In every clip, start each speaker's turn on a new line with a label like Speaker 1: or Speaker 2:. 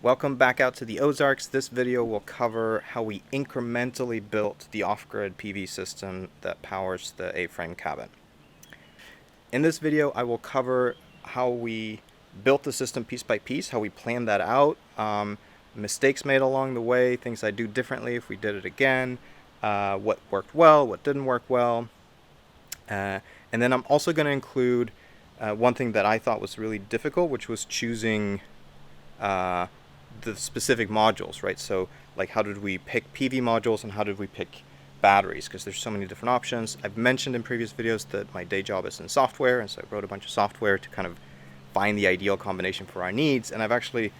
Speaker 1: Welcome back out to the Ozarks. This video will cover how we incrementally built the off-grid PV system that powers the A-frame cabin. In this video, I will cover how we built the system piece by piece, how we planned that out, mistakes made along the way, things I'd do differently if we did it again, what worked well, what didn't work well. And then I'm also going to include one thing that I thought was really difficult, which was choosing the specific modules, right? So like, how did we pick PV modules and how did we pick batteries? Because there's so many different options. I've mentioned in previous videos that my day job is in software, and so I wrote a bunch of software to kind of find the ideal combination for our needs, and I've actually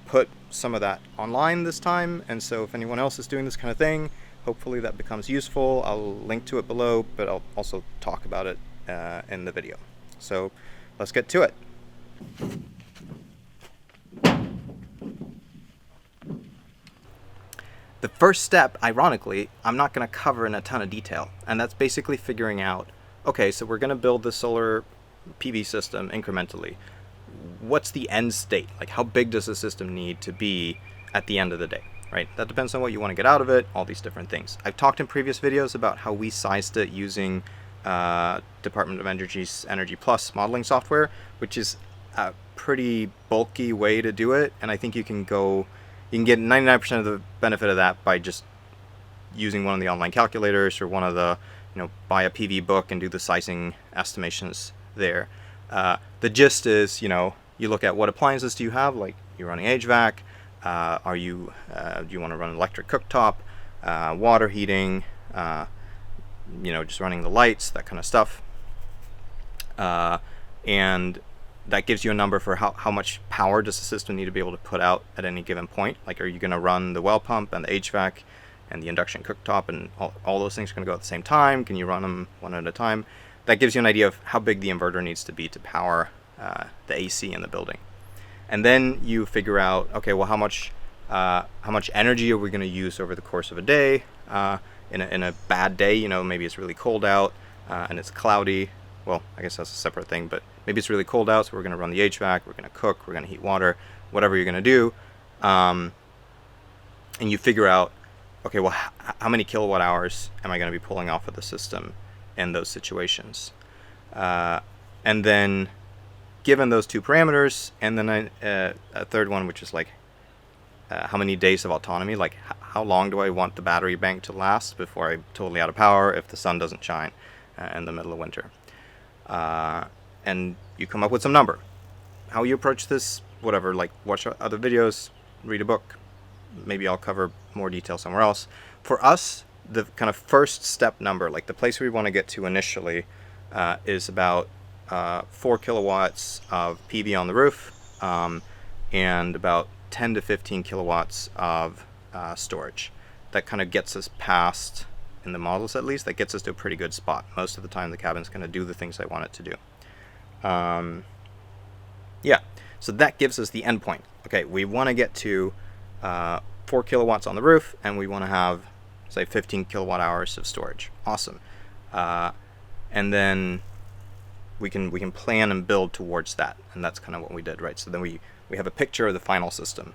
Speaker 1: put some of that online this time, and so if anyone else is doing this kind of thing, hopefully that becomes useful. I'll link to it below, but I'll also talk about it in the video. So let's get to it. The first step, ironically, I'm not going to cover in a ton of detail, and that's basically figuring out, okay, so we're going to build the solar PV system incrementally. What's the end state? Like, how big does the system need to be at the end of the day, right? That depends on what you want to get out of it, all these different things. I've talked in previous videos about how we sized it using Department of Energy's Energy Plus modeling software, which is a pretty bulky way to do it, and I think you can get 99% of the benefit of that by just using one of the online calculators or one of the, buy a PV book and do the sizing estimations there. The gist is, you look at what appliances do you have, like you're running HVAC, do you want to run an electric cooktop, water heating, just running the lights, that kind of stuff. And that gives you a number for how much power does the system need to be able to put out at any given point. Like, are you going to run the well pump and the HVAC and the induction cooktop and all those things are going to go at the same time? Can you run them one at a time? That gives you an idea of how big the inverter needs to be to power the AC in the building. And then you figure out, okay, well, how much energy are we going to use over the course of a day? In a bad day, maybe it's really cold out and it's cloudy. Well, I guess that's a separate thing, but maybe it's really cold out, so we're going to run the HVAC, we're going to cook, we're going to heat water, whatever you're going to do. And you figure out, okay, well, how many kilowatt hours am I going to be pulling off of the system in those situations? And then, given those two parameters, and then a third one, which is like, how many days of autonomy, like how long do I want the battery bank to last before I'm totally out of power if the sun doesn't shine in the middle of winter? And you come up with some number. How you approach this, whatever, like watch other videos, read a book. Maybe I'll cover more detail somewhere else. For us, the kind of first step number, like the place we want to get to initially, is about 4 kilowatts of PV on the roof, and about 10 to 15 kilowatts of storage. That kind of gets us past, in the models at least, that gets us to a pretty good spot. Most of the time the cabin's going to do the things I want it to do. Yeah, so that gives us the end point. Okay, we want to get to 4 kilowatts on the roof, and we want to have, say, 15 kilowatt hours of storage. Awesome. And then we can plan and build towards that, and that's kind of what we did, right? So then we have a picture of the final system,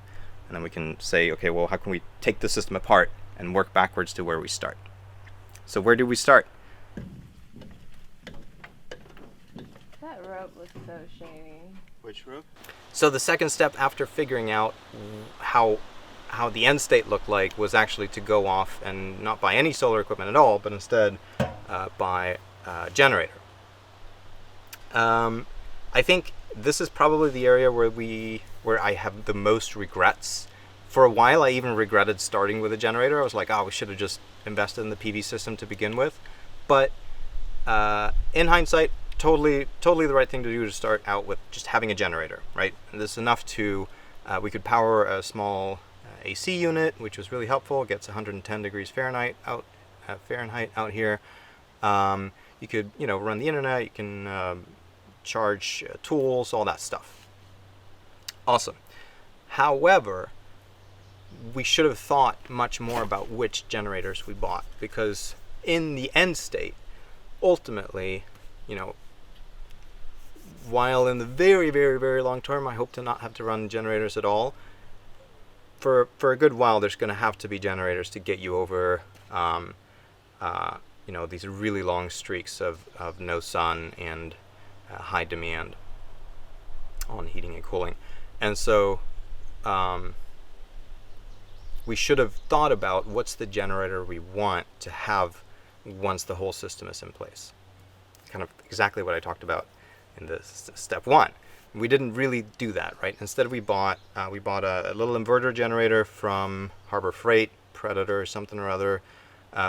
Speaker 1: and then we can say, okay, well, how can we take the system apart and work backwards to where we start? So where did we start?
Speaker 2: That rope looks so shady.
Speaker 1: Which rope? So the second step after figuring out how the end state looked like was actually to go off and not buy any solar equipment at all, but instead buy a generator. I think this is probably the area where I have the most regrets. For a while, I even regretted starting with a generator. I was like, oh, we should have just invested in the PV system to begin with. But in hindsight, totally the right thing to do to start out with just having a generator, right? And this is enough to, we could power a small AC unit, which was really helpful. It gets 110 degrees Fahrenheit out here. You could, run the internet. You can charge tools, all that stuff. Awesome. However, we should have thought much more about which generators we bought, because in the end state, ultimately, while in the very, very, very long term, I hope to not have to run generators at all, for a good while, there's going to have to be generators to get you over, these really long streaks of no sun and high demand on heating and cooling. And so we should have thought about what's the generator we want to have once the whole system is in place. Kind of exactly what I talked about in this step one. We didn't really do that, right? Instead, we bought a little inverter generator from Harbor Freight, Predator, or something or other,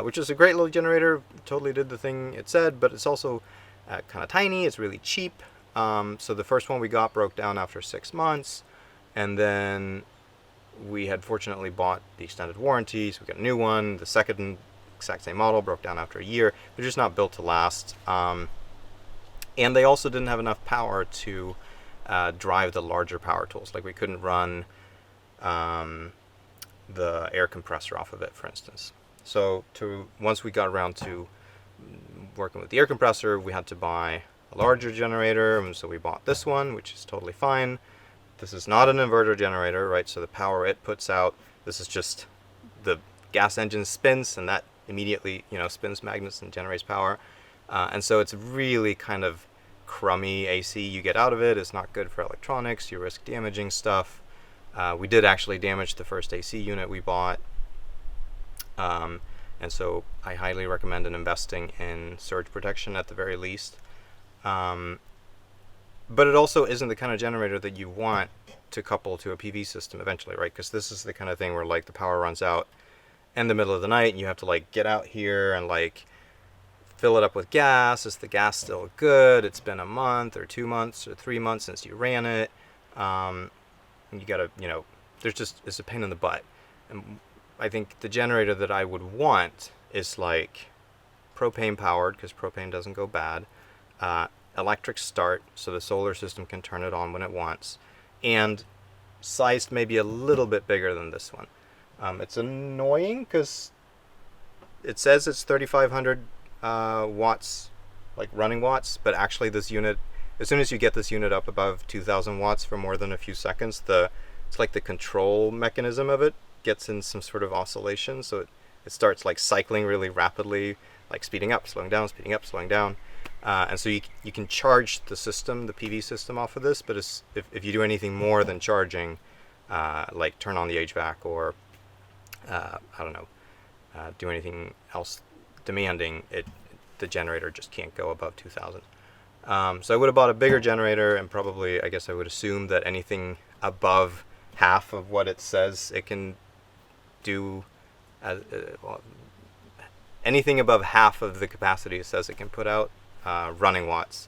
Speaker 1: which is a great little generator. Totally did the thing it said, but it's also kind of tiny. It's really cheap. So the first one we got broke down after 6 months, and then we had fortunately bought the extended warranty, so we got a new one. The second exact same model broke down after a year. They're just not built to last, and they also didn't have enough power to drive the larger power tools. Like we couldn't run the air compressor off of it, for instance. So once we got around to working with the air compressor, we had to buy a larger generator, and so we bought this one, which is totally fine. This is not an inverter generator, right? So the power it puts out, this is just the gas engine spins, and that immediately, spins magnets and generates power. And so it's really kind of crummy AC you get out of it. It's not good for electronics. You risk damaging stuff. We did actually damage the first AC unit we bought. And so I highly recommend investing in surge protection at the very least. But it also isn't the kind of generator that you want to couple to a PV system eventually, right? Because this is the kind of thing where like the power runs out in the middle of the night and you have to like get out here and like fill it up with gas. Is the gas still good? It's been a month or 2 months or 3 months since you ran it. And you gotta, it's a pain in the butt. And I think the generator that I would want is like propane powered, because propane doesn't go bad. Electric start, so the solar system can turn it on when it wants, and sized maybe a little bit bigger than this one. It's annoying because it says it's 3,500 watts, like running watts, but actually this unit, as soon as you get this unit up above 2,000 watts for more than a few seconds, it's like the control mechanism of it gets in some sort of oscillation, so it starts like cycling really rapidly, like speeding up, slowing down, speeding up, slowing down. And so you can charge the system, the PV system, off of this, but if you do anything more than charging, like turn on the HVAC or do anything else demanding, the generator just can't go above 2,000. So I would have bought a bigger generator, and probably, I guess I would assume that anything above half of what it says it can do, anything above half of the capacity it says it can put out, running watts,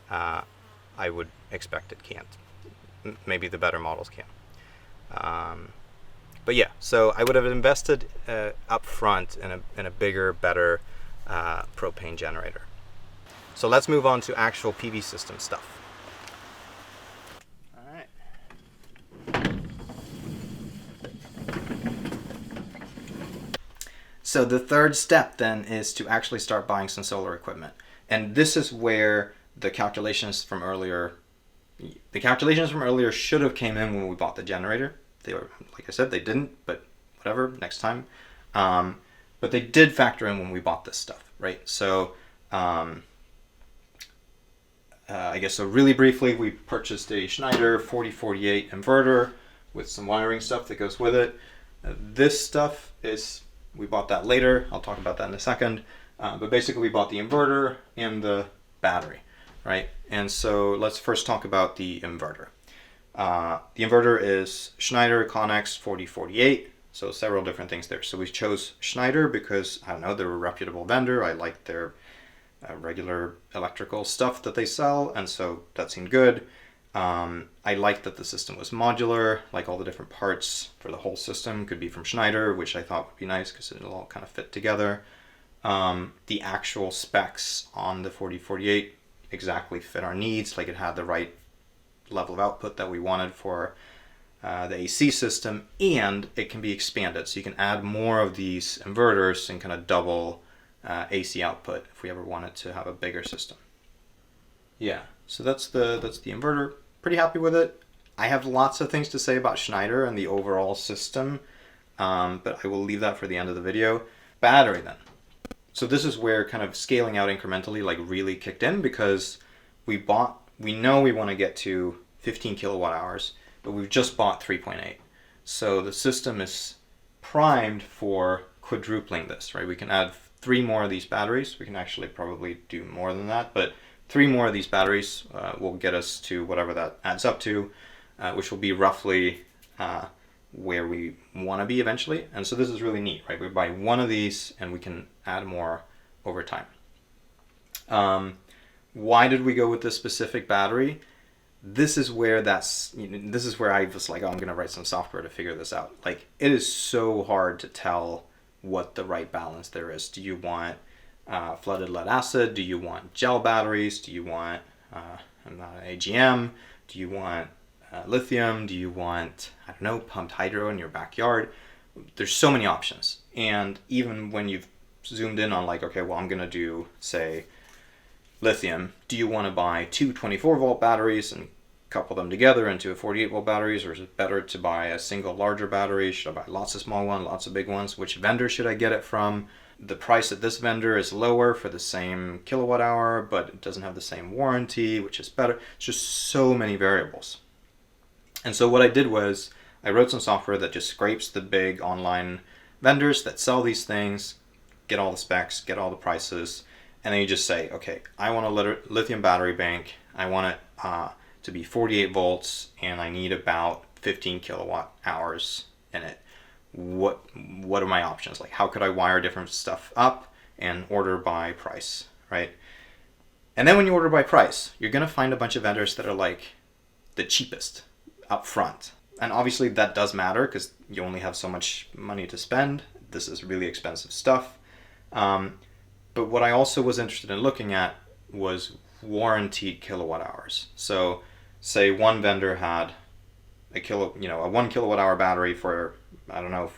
Speaker 1: I would expect it can't. Maybe the better models can. But yeah, so I would have invested up front in a bigger, better propane generator. So let's move on to actual PV system stuff. All right. So the third step then is to actually start buying some solar equipment. And this is where the calculations from earlier should have came in when we bought the generator. They were, like I said, they didn't, but whatever, next time. But they did factor in when we bought this stuff, right? So I guess so really briefly, we purchased a Schneider 4048 inverter with some wiring stuff that goes with it. This stuff we bought that later. I'll talk about that in a second. But basically we bought the inverter and the battery, right? And so let's first talk about the inverter. The inverter is Schneider Connex 4048, so several different things there. So we chose Schneider because, I don't know, they're a reputable vendor. I like their regular electrical stuff that they sell, and so that seemed good. I liked that the system was modular, like all the different parts for the whole system could be from Schneider, which I thought would be nice because it'll all kind of fit together. The actual specs on the 4048 exactly fit our needs, like it had the right level of output that we wanted for the AC system, and it can be expanded, so you can add more of these inverters and kind of double AC output if we ever wanted to have a bigger system. Yeah, so that's the inverter. Pretty happy with it. I have lots of things to say about Schneider and the overall system, but I will leave that for the end of the video. Battery then. So this is where kind of scaling out incrementally like really kicked in, because we know we want to get to 15 kilowatt hours, but we've just bought 3.8. So the system is primed for quadrupling this, right? We can add 3 more of these batteries. We can actually probably do more than that, but 3 more of these batteries will get us to whatever that adds up to, which will be roughly where we want to be eventually. And so this is really neat, right? We buy 1 of these and we can add more over time. Why did we go with this specific battery? This is where this is where I was like, oh, I'm gonna write some software to figure this out. Like, it is so hard to tell what the right balance there is. Do you want flooded lead acid? Do you want gel batteries? Do you want AGM? Do you want lithium? Do you want, I don't know, pumped hydro in your backyard? There's so many options. And even when you've zoomed in on like, okay, well, I'm gonna do, say, lithium, do you want to buy 2 24-volt batteries and couple them together into a 48-volt batteries, or is it better to buy a single larger battery? Should I buy lots of small ones, lots of big ones? Which vendor should I get it from? The price at this vendor is lower for the same kilowatt hour, but it doesn't have the same warranty, which is better. It's just so many variables. And so what I did was I wrote some software that just scrapes the big online vendors that sell these things, get all the specs, get all the prices, and then you just say, okay, I want a lithium battery bank. I want it to be 48 volts, and I need about 15 kilowatt hours in it. What are my options? Like, how could I wire different stuff up and order by price, right? And then when you order by price, you're going to find a bunch of vendors that are like the cheapest up front. And obviously that does matter because you only have so much money to spend. This is really expensive stuff. But what I also was interested in looking at was warranted kilowatt hours. So say one vendor had a 1 kilowatt hour battery for, I don't know,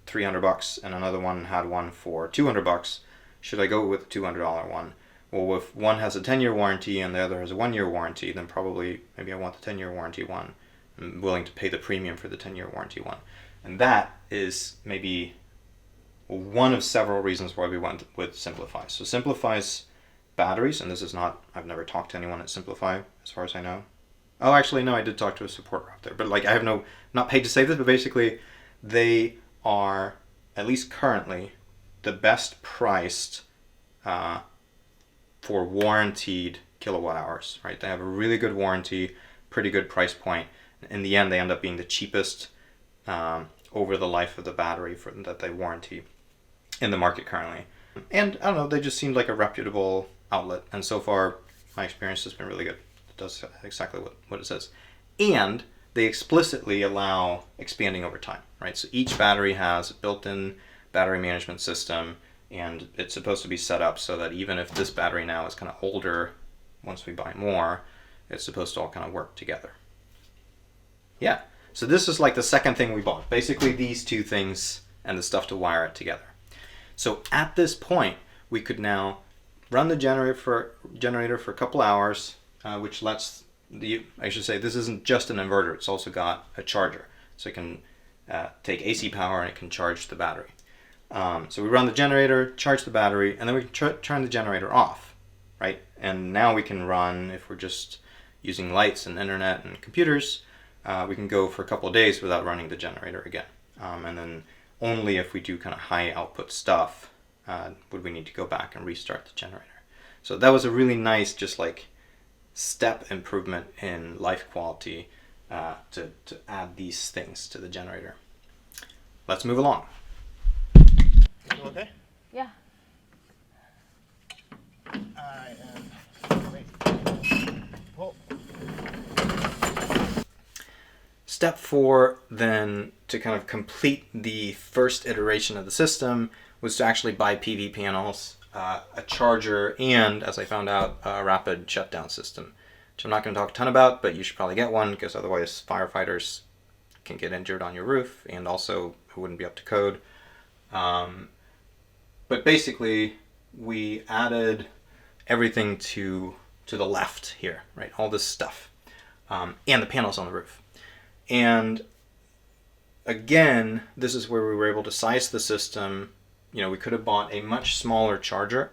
Speaker 1: $300, and another one had one for $200. Should I go with the $200 one? Well, if one has a 10-year warranty and the other has a 1-year warranty, then probably maybe I want the 10-year warranty one. I'm willing to pay the premium for the 10-year warranty one. And that is maybe one of several reasons why we went with Simplify. So Simplify's batteries, and this is not, I've never talked to anyone at Simplify as far as I know. Oh, actually, no, I did talk to a support rep there, but like I have not paid to say this, but basically they are, at least currently, the best priced for warranted kilowatt hours, right? They have a really good warranty, pretty good price point. In the end, they end up being the cheapest over the life of the battery that they warranty in the market currently. And I don't know, they just seemed like a reputable outlet, and so far my experience has been really good. It does exactly what it says. And they explicitly allow expanding over time, right? So each battery has a built-in battery management system, and it's supposed to be set up so that even if this battery now is kind of older, once we buy more, it's supposed to all kind of work together. Yeah, so this is like the second thing we bought. Basically these two things and the stuff to wire it together. So at this point, we could now run the generator for a couple hours, which lets I should say this isn't just an inverter, it's also got a charger. So it can take AC power and it can charge the battery. So we run the generator, charge the battery, and then we can turn the generator off, right? And now we can run, if we're just using lights and internet and computers, we can go for a couple of days without running the generator again. And then only if we do kind of high output stuff would we need to go back and restart the generator. So that was a really nice, just like step improvement in life quality to add these things to the generator. Let's move along.
Speaker 3: You okay?
Speaker 2: Yeah.
Speaker 3: I am. Wait. Pull.
Speaker 1: Step 4 then, to kind of complete the first iteration of the system, was to actually buy PV panels, a charger, and, as I found out, a rapid shutdown system, which I'm not going to talk a ton about, but you should probably get one because otherwise firefighters can get injured on your roof, and also it wouldn't be up to code. But basically, we added everything to the left here, right? All this stuff, and the panels on the roof. And again, this is where we were able to size the system. We could have bought a much smaller charger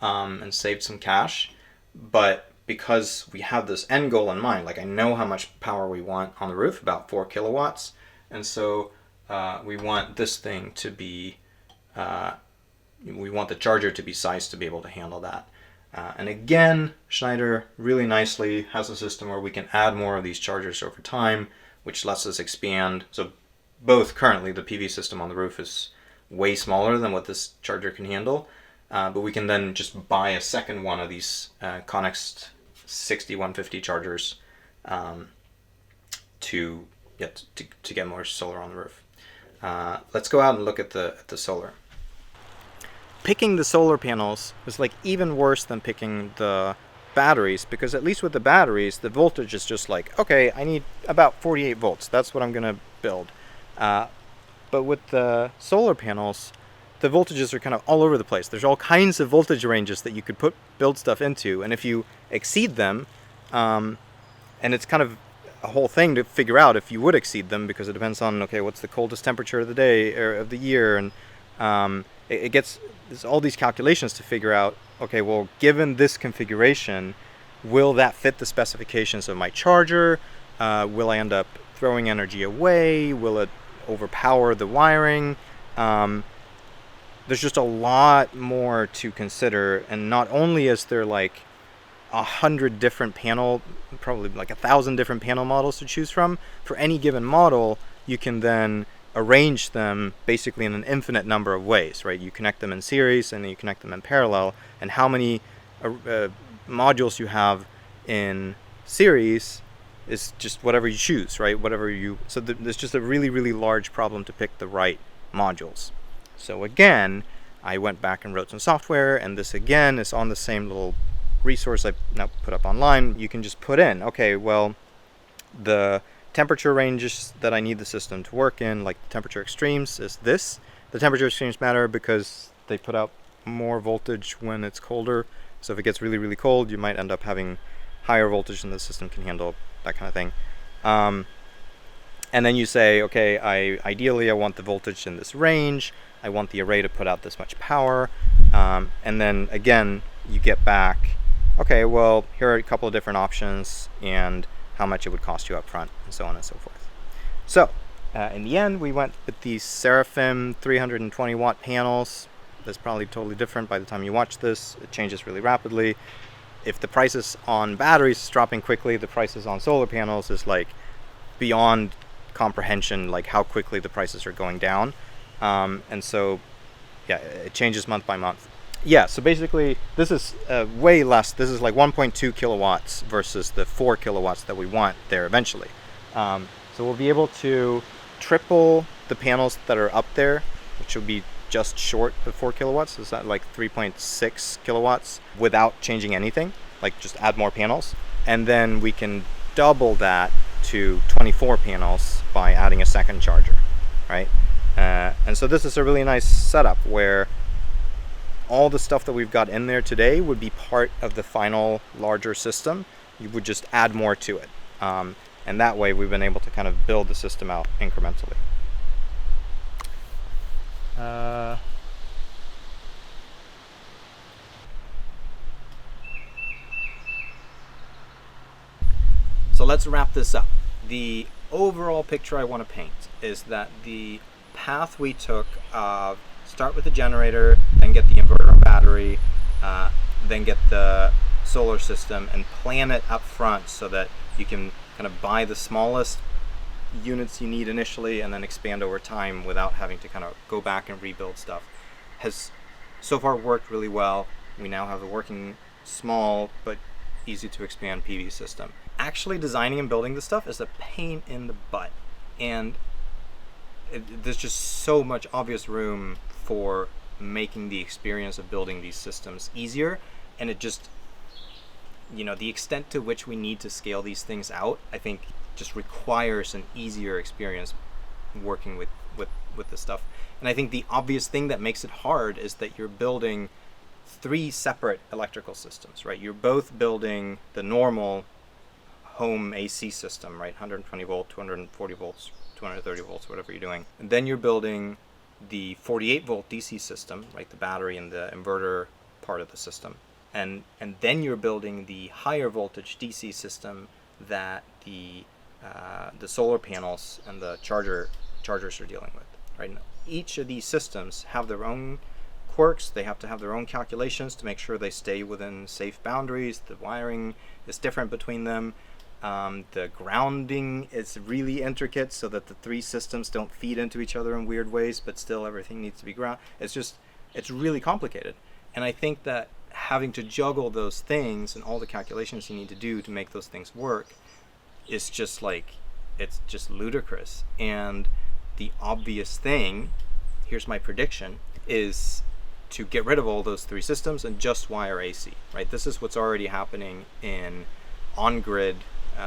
Speaker 1: and saved some cash, but because we have this end goal in mind, like I know how much power we want on the roof, about 4 kilowatts, and so we want this thing to be, we want the charger to be sized to be able to handle that. And again, Schneider really nicely has a system where we can add more of these chargers over time, which lets us expand. So both currently, the PV system on the roof is way smaller than what this charger can handle, but we can then just buy a second one of these Connex 6150 chargers to get more solar on the roof. Let's go out and look at the solar. Picking the solar panels was like even worse than picking the batteries, because at least with the batteries, the voltage is just like, okay, I need about 48 volts. That's what I'm going to build. But with the solar panels, the voltages are kind of all over the place. There's all kinds of voltage ranges that you could build stuff into, and if you exceed them, and it's kind of a whole thing to figure out if you would exceed them, because it depends on, okay, what's the coldest temperature of the day or of the year, and there's all these calculations to figure out, okay, well, given this configuration, will that fit the specifications of my charger? Will I end up throwing energy away? Will it overpower the wiring? There's just a lot more to consider, and not only is there like 100 different probably like 1,000 different panel models to choose from. For any given model, you can then arrange them basically in an infinite number of ways, right? You connect them in series and then you connect them in parallel, and how many modules you have in series is just whatever you choose, right? So there's just a really, really large problem to pick the right modules. So again, I went back and wrote some software, and this again is on the same little resource I now put up online. You can just put in, okay, well, the temperature ranges that I need the system to work in, like the temperature extremes, is this. The temperature extremes matter because they put out more voltage when it's colder. So if it gets really, really cold, you might end up having higher voltage than the system can handle, that kind of thing. And then you say, okay, ideally I want the voltage in this range. I want the array to put out this much power. And then again, you get back, okay, well, here are a couple of different options and how much it would cost you up front, and so on and so forth. So in the end, we went with these Seraphim 320 watt panels. That's probably totally different by the time you watch this. It changes really rapidly. If the prices on batteries is dropping quickly, the prices on solar panels is like beyond comprehension, like how quickly the prices are going down. And so, yeah, it changes month by month. Yeah, so basically this is way less. This is like 1.2 kilowatts versus the 4 kilowatts that we want there eventually. So we'll be able to triple the panels that are up there, which will be just short of 4 kilowatts. Is that like 3.6 kilowatts without changing anything, like just add more panels. And then we can double that to 24 panels by adding a second charger, right? And so this is a really nice setup where all the stuff that we've got in there today would be part of the final larger system. You would just add more to it. And that way we've been able to kind of build the system out incrementally. So let's wrap this up. The overall picture I want to paint is that the path we took of start with the generator, then get the inverter and battery, then get the solar system, and plan it up front so that you can kind of buy the smallest units you need initially and then expand over time without having to kind of go back and rebuild stuff, has so far worked really well. We now have a working small but easy to expand PV system. Actually designing and building this stuff is a pain in the butt, and there's just so much obvious room for making the experience of building these systems easier, and it just, the extent to which we need to scale these things out, I think just requires an easier experience working with this stuff. And I think the obvious thing that makes it hard is that you're building 3 separate electrical systems, right? You're both building the normal home AC system, right? 120 volt, 240 volts, 230 volts, whatever you're doing. And then you're building the 48 volt DC system, right? The battery and the inverter part of the system. And then you're building the higher voltage DC system that the solar panels and the chargers are dealing with, right? Now, each of these systems have their own quirks. They have to have their own calculations to make sure they stay within safe boundaries. The wiring is different between them. The grounding is really intricate so that the three systems don't feed into each other in weird ways, but still everything needs to be ground. It's really complicated. And I think that having to juggle those things and all the calculations you need to do to make those things work is just like, it's just ludicrous. And the obvious thing, here's my prediction, is to get rid of all those three systems and just wire AC, right? This is what's already happening in on-grid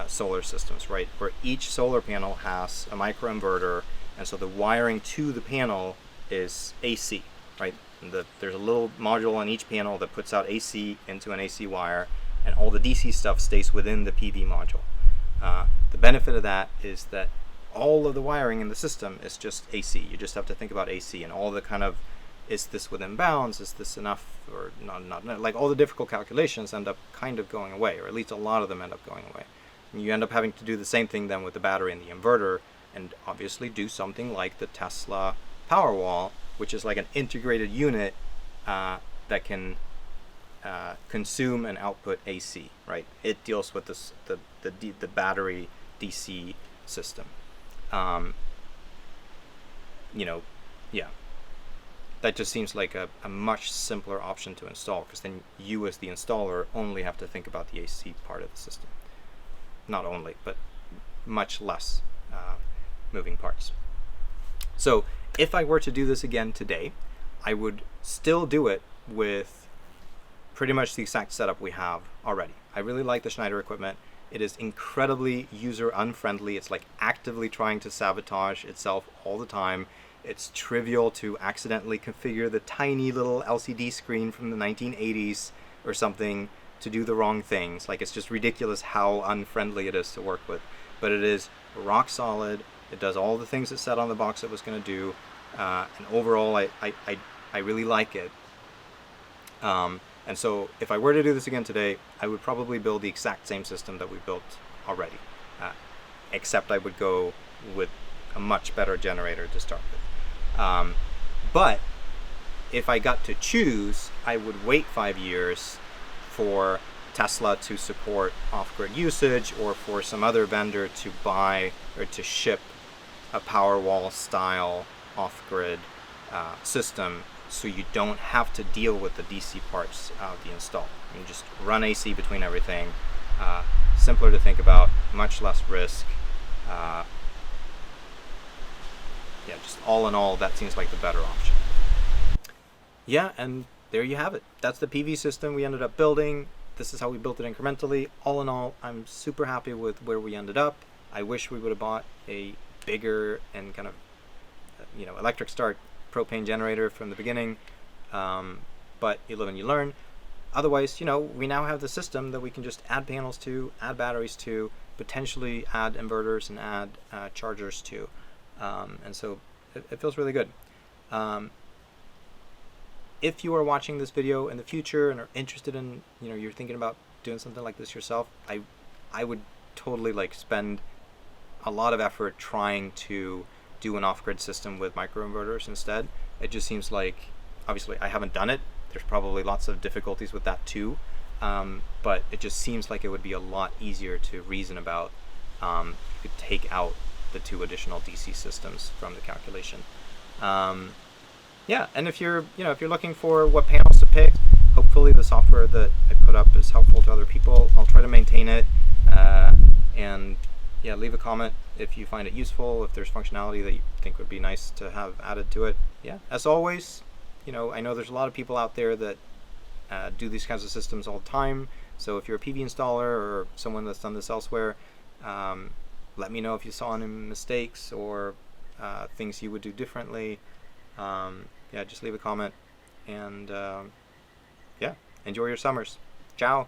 Speaker 1: solar systems, right? Where each solar panel has a microinverter, and so the wiring to the panel is AC, right? There's a little module on each panel that puts out AC into an AC wire, and all the DC stuff stays within the PV module. The benefit of that is that all of the wiring in the system is just AC. You just have to think about AC and all the kind of, is this within bounds? Is this enough or not? Like all the difficult calculations end up kind of going away, or at least a lot of them end up going away. And you end up having to do the same thing then with the battery and the inverter, and obviously do something like the Tesla Powerwall, which is like an integrated unit that can consume and output AC, right? It deals with the battery DC system. Yeah. That just seems like a much simpler option to install, because then you as the installer only have to think about the AC part of the system. Not only, but much less moving parts. So if I were to do this again today, I would still do it with pretty much the exact setup we have already. I really like the Schneider equipment. It is incredibly user unfriendly. It's like actively trying to sabotage itself all the time. It's trivial to accidentally configure the tiny little LCD screen from the 1980s or something to do the wrong things. Like, it's just ridiculous how unfriendly it is to work with. But it is rock solid. It does all the things it said on the box it was going to do. And overall, I really like it. And so if I were to do this again today, I would probably build the exact same system that we built already. Except I would go with a much better generator to start with. But if I got to choose, I would wait 5 years for Tesla to support off-grid usage, or for some other vendor to buy or to ship a Powerwall style off-grid system, so you don't have to deal with the DC parts of the install. You just run AC between everything. Simpler to think about, much less risk. Yeah, just all in all, that seems like the better option. Yeah, and there you have it. That's the PV system we ended up building. This is how we built it incrementally. All in all, I'm super happy with where we ended up. I wish we would have bought a bigger and kind of, electric start propane generator from the beginning. But you live and you learn. Otherwise, we now have the system that we can just add panels to, add batteries to, potentially add inverters and add chargers to. And so it feels really good. If you are watching this video in the future and are interested in, you're thinking about doing something like this yourself, I would totally spend a lot of effort trying to do an off-grid system with microinverters instead. It just seems like, obviously I haven't done it. There's probably lots of difficulties with that too. But it just seems like it would be a lot easier to reason about. You could take out the 2 additional DC systems from the calculation. Yeah, and if you're looking for what panels to pick, hopefully the software that I put up is helpful to other people. I'll try to maintain it, and yeah, leave a comment if you find it useful, if there's functionality that you think would be nice to have added to it. Yeah, as always, I know there's a lot of people out there that do these kinds of systems all the time. So if you're a PV installer or someone that's done this elsewhere, let me know if you saw any mistakes or things you would do differently. Yeah, just leave a comment, and yeah, enjoy your summers. Ciao.